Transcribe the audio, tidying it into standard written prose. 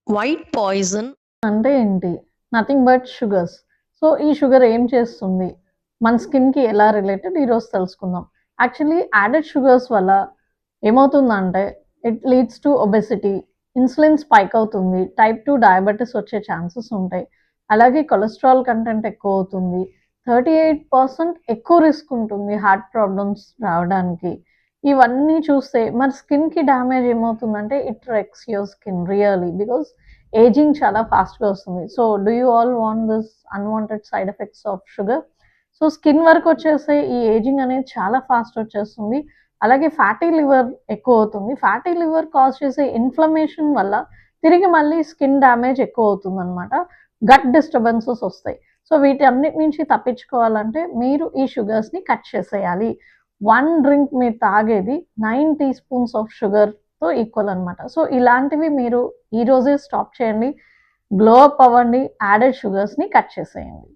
White poison అంటే ఏంటి? Nothing but sugars. So, ఈ షుగర్ ఏం చేస్తుంది? మన స్కిన్‌కి ఎలా రిలేటెడ్ ఈరోజు తెలుసుకుందాం. యాక్చువల్లీ యాడెడ్ షుగర్స్ వల్ల ఏమవుతుందంటే it leads to obesity, insulin spike అవుతుంది, టైప్ 2 డయాబెటిస్ వచ్చే ఛాన్సెస్ ఉంటాయి. అలాగే కొలెస్ట్రాల్ కంటెంట్ ఎక్కువవుతుంది. 38% ఎక్కువ రిస్క్ ఉంటుంది హార్ట్ ప్రాబ్లమ్స్ రావడానికి. ఇవన్నీ చూస్తే మరి స్కిన్‌కి డ్యామేజ్ ఏమవుతుందంటే it wrecks your skin really because ageing చాలా ఫాస్ట్‌గా వస్తుంది. So, do you all want this unwanted side effects of sugar? So, skin వరకొచ్చేస్తే ఈ ఏజింగ్ అనేది చాలా ఫాస్ట్ వచ్చేస్తుంది. అలాగే ఫ్యాటీ లివర్ ఎక్కువవుతుంది. ఫ్యాటీ లివర్ కాజ్ చేసే ఇన్‌ఫ్లమేషన్ వల్ల తిరిగి మళ్ళీ స్కిన్ డ్యామేజ్ ఎక్కువవుతుందనమాట. గట్ డిస్టర్బెన్సెస్ వస్తాయి. సో, వీటన్నిటి నుంచి తప్పించుకోవాలంటే మీరు ఈ షుగర్స్‌ని కట్ చేసేయాలి. 1 డ్రింక్ మీరు తాగేది 9 టీ స్పూన్స్ ఆఫ్ షుగర్‌తో ఈక్వల్ అనమాట. సో, ఇలాంటివి మీరు ఈరోజే స్టాప్ చేయండి. గ్లో అప్ అవ్వండి. యాడెడ్ షుగర్స్‌ని కట్ చేసేయండి.